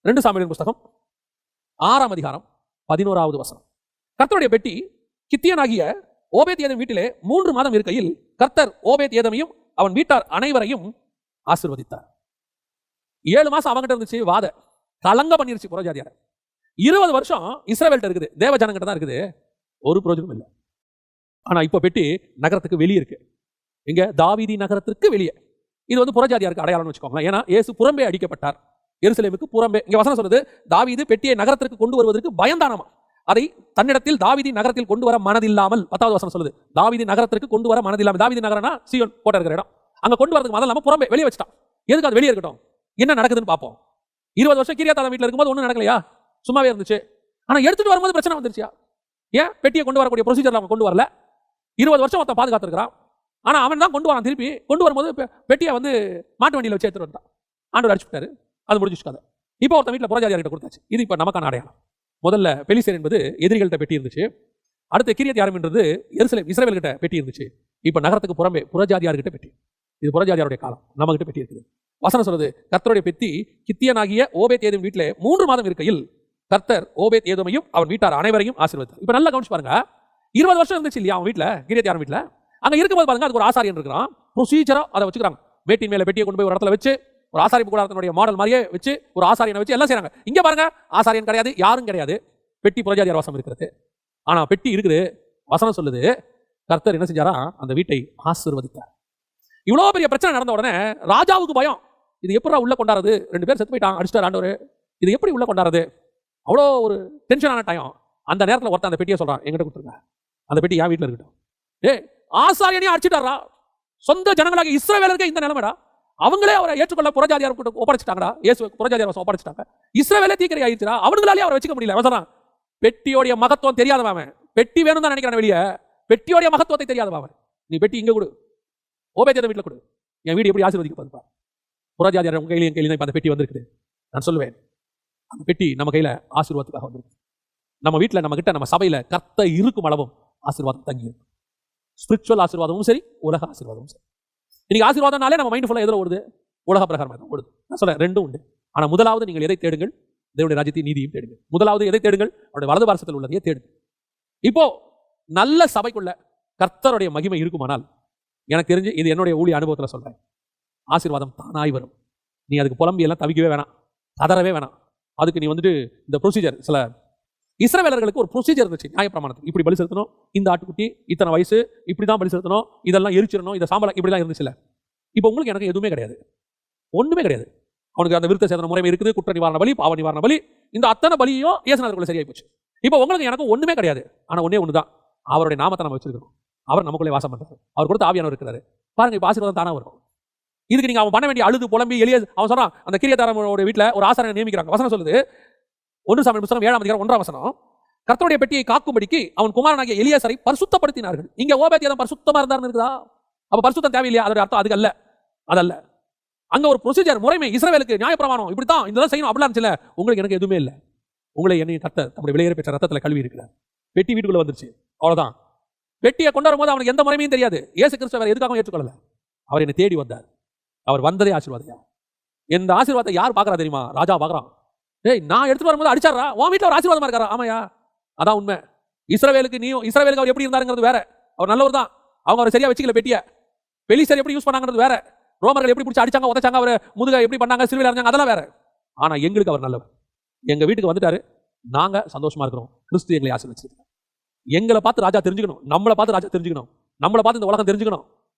2 சாமுவேலின் புத்தகம் 6ஆம் அதிகாரம் 11வது வசனம். கர்த்தருடைய பெட்டி கித்தியனாகிய ஓபேத் ஏதோம் வீட்டிலே 3 மாதம் இருக்கையில் கர்த்தர் ஓபேத் ஏதோமையும் அவன் வீட்டார் அனைவரையும் ஆசீர்வதித்தார். 7 மாசம் அவங்கிட்ட இருந்துச்சு வாத கலங்க பண்ணிருச்சு புறஜாதியார். 20 வருஷம் இஸ்ரவேல்ட்ட இருக்குது, தேவ ஜனங்கிட்ட தான் இருக்குது, ஒரு பிரயோஜனம் இல்லை. ஆனா இப்ப பெட்டி நகரத்துக்கு வெளியே இருக்கு. இங்க தாவீதி நகரத்திற்கு வெளியே. இது வந்து புறஜாதியாருக்கு அடையாளம்னு வச்சுக்கோங்களேன். ஏன்னா இயேசு புறம்பே அடிக்கப்பட்டார், எருசலேமுக்கு புறம்பே. இங்க வசனம் சொல்றது தாவீது பெட்டியை நகரத்திற்கு கொண்டு வருவதற்கு பயந்தானாமா. அதை தன்னிடத்தில் தாவீதி நகரத்தில் கொண்டு வர மனதில்லாமல், 10வது வசனம் சொல்லுது தாவீதி நகரத்திற்கு கொண்டு வர மனதில்லாமல். தாவீதி நகரம்னா சீயோன் கோட்டை இருக்கிற இடம். அங்க கொண்டு வரதுக்கு மதம் இல்லாம புறம்பே வெளியே வச்சுட்டான். எதுக்கு அது வெளியே இருக்கட்டும், என்ன நடக்குதுன்னு பார்ப்போம். 20 வருஷம் கிரியாத்தாளம் வீட்டில் இருக்கும்போது ஒன்றும் நடக்கலையா, சும்மாவே இருந்துச்சு. ஆனா எடுத்துட்டு வரும்போது பிரச்சனை வந்துருச்சியா? ஏன் பெட்டியை கொண்டு வரக்கூடிய ப்ரொசீஜர் அவன் கொண்டு வரல? 20 வருஷம் ஒருத்தன் பாதுகாத்துருக்கான். ஆனா அவன் தான் கொண்டு வரான். திருப்பி கொண்டு வரும்போது பெட்டியை வந்து மாட்டு வண்டியில் வச்சு எடுத்துட்டு வந்தான். ஆண்டவர் அடிச்சுட்டாரு, அது முடிச்சுக்காது. இப்போ ஒருத்தன் வீட்டில் புறஜாதியார்கிட்ட கொடுத்தாச்சு. இது இப்போ நமக்கான அடையாளம். முதல்ல பெலிஸ்தர் என்பது எதிரிகள்கிட்ட பெட்டி இருந்துச்சு. அடுத்து கிரியத்யாரீம் என்றது எருசலேம் இஸ்ரவேல்கிட்ட பெட்டி இருந்துச்சு. இப்போ நகரத்துக்கு புறம்பே புறஜாதியார்கிட்ட பெட்டி. இது புறஜாதியாருடைய காலம், நம்மகிட்ட பெட்டி இருக்குது. வசனம் சொல்றது கர்த்தருடைய பெட்டி கித்தியனாகிய ஓபேத் ஏதோம் வீட்டிலே 3 மாதம் இருக்கையில் கர்த்தர் ஓபேத் ஏதோமையும் அவன் வீட்டார் அனைவரையும் ஆசீர்வதித்தார். இப்போ நல்லா கவனிச்சு பாருங்க, 20 வருஷம் இருந்துச்சு இல்லையா அவன் வீட்டில், கிரியத்யாரீம் வீட்டில். அங்க இருக்கும்போது பாருங்க, அதுக்கு ஒரு ஆசாரியன் இருக்கிறான். ப்ரொசீஜரா அதை வச்சுக்கிறாங்க. மேட்டின் மேல பெட்டியை கொண்டு போய் ஒரு இடத்துல வச்சு, ஒரு ஆசாரிப்பு கூடாரத்தினுடைய மாடல் மாதிரியே வச்சு ஒரு ஆசாரியனை வச்சு எல்லாம் செய்றாங்க. இங்க பாருங்க, ஆசாரியன் கிடையாது, யாரும் கிடையாது, பெட்டி புறஜாதியார் வாசம் இருக்கிறது. ஆனா பெட்டி இருக்குது. வசனம் சொல்லுது கர்த்தர் என்ன செஞ்சாரா, அந்த வீட்டை ஆசீர்வதித்தார். இவ்வளவு பெரிய பிரச்சனை நடந்த உடனே ராஜாவுக்கு பயம். இது எப்படி உள்ள கொண்டாடுறது? 2 பேர் செத்து போயிட்டான், அடிச்சிட்டார் ஆண்டவர், இது எப்படி உள்ள கொண்டாடுறது? அவ்வளோ ஒரு டென்ஷனான டைம். அந்த நேரத்தில் ஒருத்தன் அந்த பெட்டியை சொல்றான், எங்கிட்ட கொடுத்துருங்க, அந்த பெட்டி என் வீட்டில் இருக்கட்டும். ஆசாரியனையும் அடிச்சுட்டாரா? சொந்த ஜனங்களாக இஸ்ரவேலருக்கு இந்த நிலைமைடா. அவங்களே அவரை ஏற்றுக்கொள்ள புறஜாதியார் ஒப்படைச்சிட்டாங்கடா. இயேசு புறஜாதியார் ஒப்படைச்சிட்டாங்க. இஸ்ரவேலே தீக்கிரை ஆயிடுச்சுடா. அவங்களாலே அவரை வச்சுக்க முடியல. அவசரம் பெட்டியோடைய மகத்துவம் தெரியாதவன், பெட்டி வேணும் தான் நினைக்கிறான் வெளியே, பெட்டியோடைய மகத்துவத்தை தெரியாதவன். நீ பெட்டி இங்க கொடு, ஓபேத் ஏதோம் வீட்டில் கொடு, என் வீடு எப்படி ஆசீர்வதிக்கப்படுது. புறஜாதியார் உங்க கையிலையும் கையில அந்த பெட்டி வந்திருக்குது. நான் சொல்லுவேன், அந்த பெட்டி நம்ம கையில ஆசீர்வாதத்துக்காக வந்திருக்கு. நம்ம வீட்டில், நம்ம கிட்ட, நம்ம சபையில கர்த்தர் இருக்கும் அளவும் ஆசீர்வாதம் தங்கி இருக்கும். ஸ்பிரிச்சுவல் ஆசீர்வாதமும் சரி, உலக ஆசீர்வாதமும் சரி. இன்னைக்கு ஆசீர்வாதம்னாலே நம்ம மைண்ட் ஃபுல்லா எதில் ஓடுது? உலக பிரகாரமாக தான் ஓடுது. நான் சொல்றேன், ரெண்டும் உண்டு. ஆனா முதலாவது நீங்கள் எதை தேடுங்கள்? தேவனுடைய ராஜ்யத்தை நீதியும் தேடுங்கள். முதலாவது எதை தேடுங்கள்? அவருடைய வலது பாரசத்தில் உள்ளதையே தேடுங்கள். இப்போ நல்ல சபைக்குள்ள கர்த்தருடைய மகிமை இருக்குமானால், எனக்கு தெரிஞ்சு இது என்னுடைய ஊழிய அனுபவத்தில் சொல்றேன், ஆசீர்வாதம் தானாய் வரும். நீ அதுக்கு புலம்பி எல்லாம் தவிக்கவே வேணாம், கதறவே வேணாம். அதுக்கு நீ வந்துட்டு இந்த ப்ரொசீஜர், சில இஸ்ரவேலர்களுக்கு ஒரு ப்ரொசீஜர் இருந்துச்சு நியாயப்பிரமாணத்துக்கு. இப்படி பலி செலுத்தணும், இந்த ஆட்டுக்குட்டி இத்தனை வயசு, இப்படிதான் பலி செலுத்தணும், இதெல்லாம் எரிச்சிடணும், இந்த சாம்பல் இப்படிலாம் இருந்துச்சுல்ல. இப்போ உங்களுக்கு எனக்கு எதுவுமே கிடையாது, ஒண்ணுமே கிடையாது. அவனுக்கு அந்த விருத்த சேதன முறைமை இருக்குது, குற்ற நிவாரண பலி, பாவ நிவாரண பலி, இந்த அத்தனை பலியும் இயேசுநாதருக்குள்ள சரியாய் போச்சு. இப்போ உங்களுக்கு எனக்கு ஒண்ணுமே கிடையாது. ஆனா ஒன்னே ஒண்ணுதான், அவருடைய நாமத்தை நம்ம வச்சிருக்கோம். அவர் நமக்குள்ளே வாசம் பண்றாரு, அவர் கொடுத்த ஆவியானவர் இருக்கிறாரு. பாருங்க, இப்போ ஆசீர்வாதம் தானா வரும். இதுக்கு நீங்க அவன் பண்ண வேண்டிய அழுது புலம்பி எளிய, அவன் சொல்றான், அந்த கிரியத்தாரோட வீட்டில் ஒரு ஆசாரியனை நியமிக்கிறாங்க. வசனம் சொல்லுது 1 சாமுவேல் புத்தகம் 7ஆம் அதிகாரம் 1ஆம் வசனம், கர்த்தருடைய பெட்டியை காக்கும்படிக்கு அவன் குமாரனாகிய எலியாசரை பரிசுத்தப்படுத்தினார்கள். இங்க ஓபேத் ஏதோம் பரிசுத்தமா இருந்தாருன்னு இருக்குதா? அப்ப பரிசுத்தம் தேவையில்லையா? அதோட அர்த்தம் அதுக்கு அல்ல, அதல்ல. அங்க ஒரு ப்ரொசீஜர், முறைமை, இஸ்ரவேலுக்கு நியாயப்பிரமாணம், இப்படித்தான் இதெல்லாம் செய்யணும், அப்படிலாம் இருந்துச்சுல. உங்களுக்கு எனக்கு எதுவுமே இல்லை. உங்களை என்னையும் கர்த்தர் நம்முடைய விலையேற பெற்ற ரத்தத்தில் கல்வி இருக்கிறார். பெட்டி வீட்டுக்குள்ள வந்துருச்சு, அவ்வளவுதான். பெட்டியை கொண்டு வரும்போது அவனுக்கு எந்த முறைமையும் தெரியாது. இயேசு கிறிஸ்து வேற எதுக்காக ஏற்றுக்கொள்ளல, அவர் என்னை தேடி வந்தார். அவர் வந்ததே ஆசீர்வாதையா. இந்த ஆசீர்வாதத்தை யார் பார்க்கறா தெரியுமா? ராஜா பார்க்கறான். நான் எடுத்துட்டு வரும்போது அடிச்சாரா, உன் வீட்டில் ஒரு ஆசீர்வாதமா இருக்காரா? ஆமாயா, அதான் உண்மை. இஸ்ரவேலுக்கு அவர் எப்படி இருந்தாருங்கிறது வேற, அவர் நல்லவர் தான். அவங்க அவரை சரியா வச்சுக்கல பெட்டிய. பெலிஸ்தர் எப்படி யூஸ் பண்ணாங்கிறது வேற, ரோமர்கள் எப்படி பிடிச்சி அடிச்சாங்க, உதைச்சாங்க, அவர் முதுக எப்படி பண்ணாங்க, சிலுவையில் அரைஞ்சாங்க, அதெல்லாம் வேற. ஆனா எங்களுக்கு அவர் நல்லவர். எங்க வீட்டுக்கு வந்துட்டாரு, நாங்க சந்தோஷமா இருக்கிறோம். கிறிஸ்து எங்களை ஆசீர்வதிச்சிருக்கார். எங்களை பார்த்து ராஜா தெரிஞ்சுக்கணும், நம்மளை பார்த்து ராஜா தெரிஞ்சுக்கணும், நம்மளை பார்த்து இந்த உலகம் தெரிஞ்சுக்கணும்.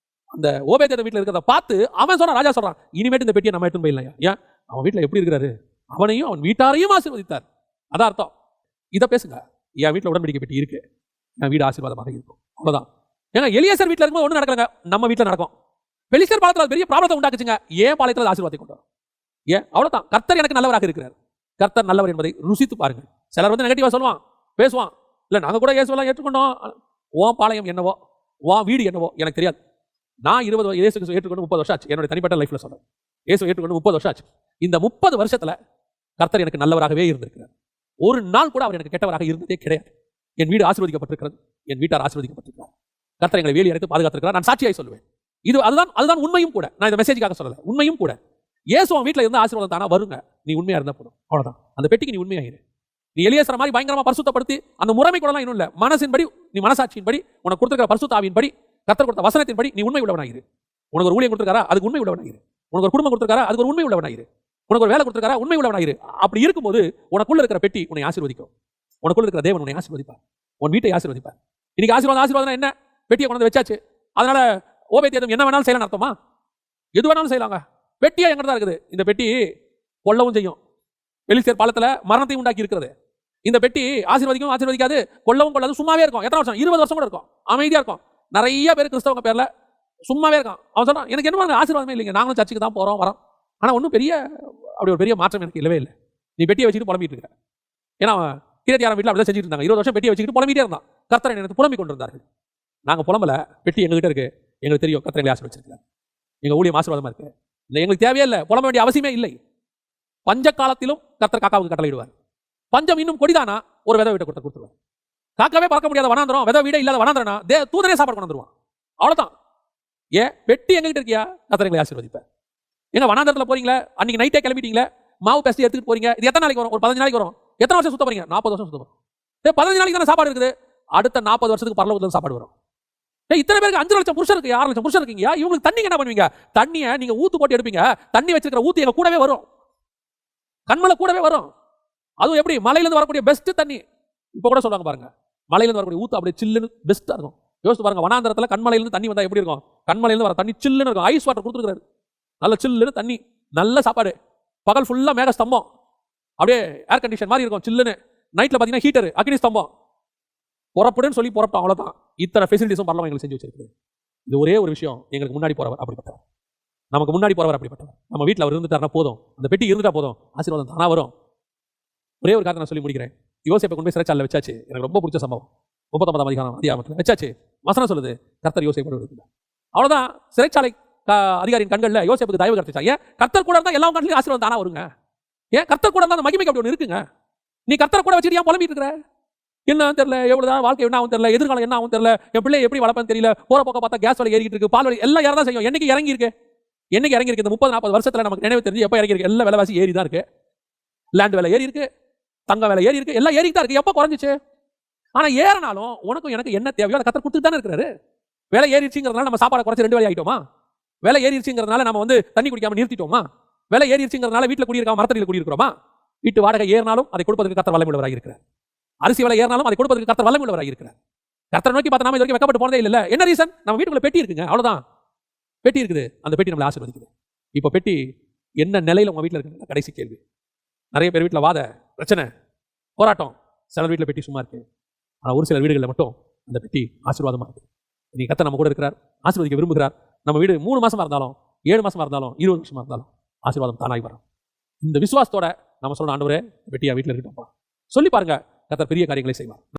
அந்த ஓபேத் ஏதோம் வீட்டில் இருக்கிறத பார்த்து அவன் சொல்றான், ராஜா சொல்றான், இனிமேட்டு இந்த பெட்டியை நம்ம எடுத்துன்னு போயிடலாம். ஏன்? அவன் வீட்டில் எப்படி இருக்கிறாரு, அவனையும் அவன் வீட்டாரையும் ஆசீர்வதித்தார். அதான் அர்த்தம். இதை பேசுங்க. என் வீட்டில் உடன்படிக்கை பெட்டி இருக்கு, என் வீடு ஆசீர்வாதமாக இருக்கும், அவ்வளவுதான். ஏன்னா எலியாசர் வீட்டில் இருக்கும்போது ஒன்றும் நடக்கலங்க, நம்ம வீட்டில் நடக்கும். பெலிஸ்தர் பாலத்தில் பெரிய ப்ராப்ளத்தை உண்டாக்குச்சுங்க, ஏன் பாளையத்தில் ஆசீர்வாதத்தை கொண்டு வரும்? ஏன்? அவ்வளவுதான். கர்த்தர் எனக்கு நல்லவராக இருக்கிறார். கர்த்தர் நல்லவர் என்பதை ருசித்து பாருங்கள். சிலர் வந்து நெகட்டிவா சொல்லுவான், பேசுவான். இல்லை நாங்கள் கூட இயேசுவெல்லாம் ஏற்றுக்கொண்டோம், உன் பாளையம் என்னவோ, உன் வீடு என்னவோ எனக்கு தெரியாது. நான் 20 இயேசு ஏற்றுக்கொண்டு 30 வருஷம் ஆச்சு. என்னுடைய தனிப்பட்ட லைஃப்ல சொல்றேன், இயேசு ஏற்றுக்கொண்டு 30 வருஷம் ஆச்சு. இந்த 30 வருஷத்துல கர்த்தர் எனக்கு நல்லவராகவே இருந்திருக்கிறார். ஒரு நாள் கூட அவர் எனக்கு கெட்டவராக இருந்ததே கிடையாது. என் வீடு ஆசீர்வதிக்கப்பட்டிருக்கிறது, என் வீட்டார் ஆசீர்வதிக்கப்பட்டிருக்கிறார். கர்த்தர் எங்களை வேலி அடைத்து பாதுகாத்திருக்கிறார். நான் சாட்சியாய் சொல்லுவேன். அதுதான் உண்மையும் கூட. நான் இந்த மெசேஜுக்காக சொல்லல, உண்மையும் கூட. இயேசு உன் வீட்டில் இருந்து ஆசீர்வாதம் தானா வருங்க. நீ உண்மையா இருந்தா போதும், அவ்வளவுதான். அந்த பெட்டிக்கு நீ உண்மையாயிரு. நீ எலியேசர் மாதிரி பயங்கரமா பரிசுத்தப்படுத்தி அந்த முறைமை கூட இன்னும் இல்ல, மனசின்படி, நீ மனசாட்சியின்படி, உனக்கு கொடுத்திருக்கிற பரிசுத்த ஆவியின்படி, கர்த்தர் கொடுத்த வசனத்தின்படி நீ உண்மை உள்ளவனாயிரு. உனக்கு ஒரு ஊழியம் கொடுத்திருக்காரா, அதுக்கு உண்மை உள்ளவனாயிரு. உனக்கு ஒரு குடும்பம் கொடுத்திருக்காரா, அதுக்கு ஒரு உண்மை உள்ளவனாயிரு. உனக்கு ஒரு வேலை கொடுத்திருக்காரா, உண்மை உள்ளவனாயிரு. அப்படி இருக்கும்போது உனக்குள்ள இருக்கிற பெட்டி உன்னை ஆசீர்வதிக்கும். உனக்குள்ள இருக்கிற தேவன் உன்னை ஆசீர்வதிப்பார், உன் வீட்டை ஆசீர்வதிப்பார். இன்னைக்கு ஆசீர்வாதம் என்ன? பெட்டியை கொண்டு வச்சாச்சு. அதனால ஓபேத் என்ன வேணாலும் செய்யலாம் அர்த்தமா? எது வேணாலும் செய்யலாங்க. பெட்டியா எங்க தான் இருக்குது. இந்த பெட்டி கொல்லவும் செய்யும். பெலிஸ்தர் பாலத்துல மரணத்தையும் உண்டாக்கி இருக்கிறது. இந்த பெட்டி ஆசீர்வதிக்கும், ஆசீர்வதிக்காது, கொல்லவும் கொள்ளாது, சும்மாவே இருக்கும். எத்தனை வருஷம்? 20 வருஷம் கூட இருக்கும், அமைதியா இருக்கும். நிறைய பேர் கிறிஸ்தவங்க பேர்ல சும்மாவே இருக்கான். அவன் சொல்றான், எனக்கு என்ன ஆசீர்வாதமே இல்லைங்க, நாங்களும் சர்ச்சுக்கு தான் போறோம் வரோம், ஆனா ஒன்றும் பெரிய அப்படி ஒரு பெரிய மாற்றம் எனக்கு இல்லவே இல்லை. நீ பெட்டியை வச்சுட்டு புலம்பிட்டு இருக்க. ஏன்னா கிரேத்தியாரம் வீட்டில் அப்படிதான் செஞ்சுட்டு இருந்தாங்க. 20 வருஷம் பெட்டியை வச்சுக்கிட்டு புலம்பிட்டே இருந்தான். கர்த்தரை எனக்கு புலம்பி கொண்டு இருந்தார்கள். நாங்கள் புலம்பல, பெட்டி எங்ககிட்ட இருக்கு, எங்களுக்கு தெரியும் கர்த்தரை எங்களை ஆசீர்வதிச்சிருக்காரு, எங்க ஊழியம் ஆசீர்வாதமா இருக்கு, எங்களுக்கு தேவையே இல்லை, புலம்ப வேண்டிய அவசியமே இல்லை. பஞ்ச காலத்திலும் கர்த்தர் காக்காவுக்கு கட்டளையிடுவார். பஞ்சம் இன்னும் கொடிதானா ஒரு விதை வீட்டை கொடுத்துருவார். காக்காவே பறக்க முடியாத வனாந்திரம், விதை வீடே இல்லாத வனாந்திரனா தூதனே சாப்பாடு கொண்டு வந்துருவான். அவ்வளவுதான். ஏன் பெட்டி எங்ககிட்ட இருக்கியா, கர்த்தர் எங்களை ஆசீர்வதிப்பார். எங்க வனாந்திரத்தில் போறீங்களா, அன்னைக்கு நைட்டே கிளம்பிட்டீங்களா, மாவு பேசி எடுத்துட்டு போறீங்க, இது எத்தனை நாளைக்கு வரும்? ஒரு 15 நாளைக்கு வரும். எத்தனை வருஷம் சுத்த போறீங்க? 40 வருஷம் சுத்த போறோம். 15 நாளைக்கு தானே சாப்பாடு இருக்குது, அடுத்த 40 வருஷத்துக்கு பரலோகத்துல சாப்பாடு வரும். இத்தனை பேருக்கு 5 லட்சம் புருஷன் இருக்கு, 6 லட்சம் புருஷன் இருக்கீங்க, இவங்களுக்கு தண்ணி என்ன பண்ணுவீங்க? தண்ணியை நீங்க ஊத்து போட்டு எடுப்பீங்க. தண்ணி வச்சிருக்கிற ஊத்து எங்க கூடவே வரும், கண்மலை கூடவே வரும். அதுவும் எப்படி? மலையிலிருந்து வரக்கூடிய பெஸ்ட் தண்ணி. இப்ப கூட சொல்றாங்க பாருங்க, மலையிலிருந்து வரக்கூடிய ஊத்து அப்படியே சில்லுன்னு பெஸ்டா இருக்கும். யோசிச்சு பாருங்க, வனாந்திரத்துல கண்மலையிலிருந்து தண்ணி வந்தா எப்படி இருக்கும்? கண்மலையிலிருந்து வர தண்ணி சில்லுன்னு இருக்கும். ஐஸ் வாட்டர் கொடுத்துருக்காரு, நல்ல சில்லுன்னு தண்ணி, நல்ல சாப்பாடு. பகல் ஃபுல்லா மேக ஸ்தம்பம், அப்படியே ஏர் கண்டிஷன் மாதிரி இருக்கும் சில்லுன்னு. நைட்ல பாத்தீங்கன்னா ஹீட்டர், அக்னி ஸ்தம்பம். புறப்படுன்னு சொல்லி புறப்பட்டோம், அவ்வளவுதான். இத்தனை ஃபெசிலிட்டிஸும் பரலோகம் எங்களுக்கு செஞ்சு வச்சிருக்கு. இது ஒரே ஒரு விஷயம், எங்களுக்கு முன்னாடி போறவர் அப்படிப்பட்டவர், நமக்கு முன்னாடி போறவர் அப்படிப்பட்டவர். நம்ம வீட்டில் அவர் இருந்துட்டாருன்னா போதும், அந்த பெட்டி இருந்துட்டா போதும், ஆசீர்வாதம் தானா வரும். ஒரே ஒரு காரணம் நான் சொல்லி முடிக்கிறேன். யோசேப்பை கொண்டு போய் சிறைச்சாலையில் வச்சாச்சு. எனக்கு ரொம்ப பிடிச்ச சம்பவம். 39ஆம் அதிகாரத்தில் வச்சாச்சு. வசனம் சொல்லுது, கர்த்தர் யோசேப்போடு இருக்கிறார். அவ்வளவுதான். சிறைச்சாலை அதிகாரியின் கண்களில் யோசேப்புக்கு தயவு கிடைச்சா. ஏன்? கர்த்தர் கூட இருந்தா எல்லா கண்ணிலும் ஆசீர்வாதம் தானா வருங்க. ஏன்? கர்த்தர் கூட இருந்தா அந்த மகிமைக்கு அப்படி ஒன்று இருக்குங்க. நீ கர்த்தர் கூட வச்சுட்டு ஏன் புலம்பிட்டு இருக்கிற? என்ன தெரியல, எவ்வளவுதான் வாழ்க்கை என்ன ஆகும் தெரியல, எதிர்காலம் என்ன ஆகும் தெரியல, என் பிள்ளை எப்படி வளர்ப்பேன்னு தெரியல, போற போக்க பார்த்தா கேஸ் விலை ஏறிட்டு இருக்கு, பால் விலை எல்லாம் யாரதான் செய்யும். என்னைக்கு இறங்கி இருக்கு? என்னைக்கு இறங்கி இருக்கு? இந்த 30-40 வருஷத்துல நமக்கு நினைவு தெரிஞ்சு எப்ப இறங்கி இருக்கு? எல்லா விலைவாசி ஏறி தான் இருக்கு. லேண்ட் விலை ஏறி இருக்கு, தங்க விலை ஏறி இருக்கு, எல்லாம் ஏறி தான் இருக்கு. எப்ப குறைஞ்சிச்சு? ஆனா ஏறினாலும் உனக்கும் எனக்கு என்ன தேவையோ அதை கர்த்தர் கொடுத்துட்டு தானே இருக்கிறாரு. விலை ஏறிடுச்சுங்கிறதுனால நம்ம சாப்பாடை குறைச்சி 2 வேளை ஆயிட்டோமா? விலை ஏறிடுச்சுங்கிறதுனால நம்ம தண்ணி குடிக்காம நிறுத்திட்டோமா? விலை ஏறிடுச்சுங்கிறதுனால வீட்டில் குடியிருக்காம மரத்தடியில் குடியிருக்கிறோமா? வீட்டு வாடகை ஏறினாலும் அதை கொடுப்பதற்கு கர்த்தர் வல்லமை உள்ளவராக இருக்கிறார். அரிசி விலை ஏறினாலும் அதை கொடுப்பதற்கு கர்த்தர் வல்லமை உள்ளவராக இருக்கிறார். கர்த்தர் நோக்கி பார்த்தா நாம இது வரைக்கும் வெக்கப்பட்டு போனதே இல்ல. என்ன ரீசன்? நம்ம வீட்டுக்குள்ள பெட்டி இருக்குங்க, அவ்வளவுதான். பெட்டி இருக்குது, அந்த பெட்டி நம்மளை ஆசீர்வதிக்குது. இப்போ பெட்டி என்ன நிலையில உங்க வீட்டில் இருக்குங்க? கடைசி கேள்வி. நிறைய பேர் வீட்டில் வாத பிரச்சனை, போராட்டம். சிலர் வீட்டில் பெட்டி சும்மா இருக்கு, ஆனால் ஒரு சிலர் வீடுகளில் மட்டும் அந்த பெட்டி ஆசீர்வாதமா இருக்கு. நீ கர்த்தர் நம்ம கூட இருக்கிறார், ஆசீர்வதிக்க விரும்புகிறார். நம்ம வீடு 3 மாசமா இருந்தாலும் 7 மாசமா இருந்தாலும் 20 வருஷமா இருந்தாலும் ஆசீர்வாதம் தானாகி வரும். இந்த விசுவாசத்தோட நம்ம சொல்லணும், ஆண்டவரே பெட்டியா வீட்டில் இருக்கட்டும் சொல்லி பாருங்க, கர்த்தர் பெரிய காரியங்களை செய்வார்.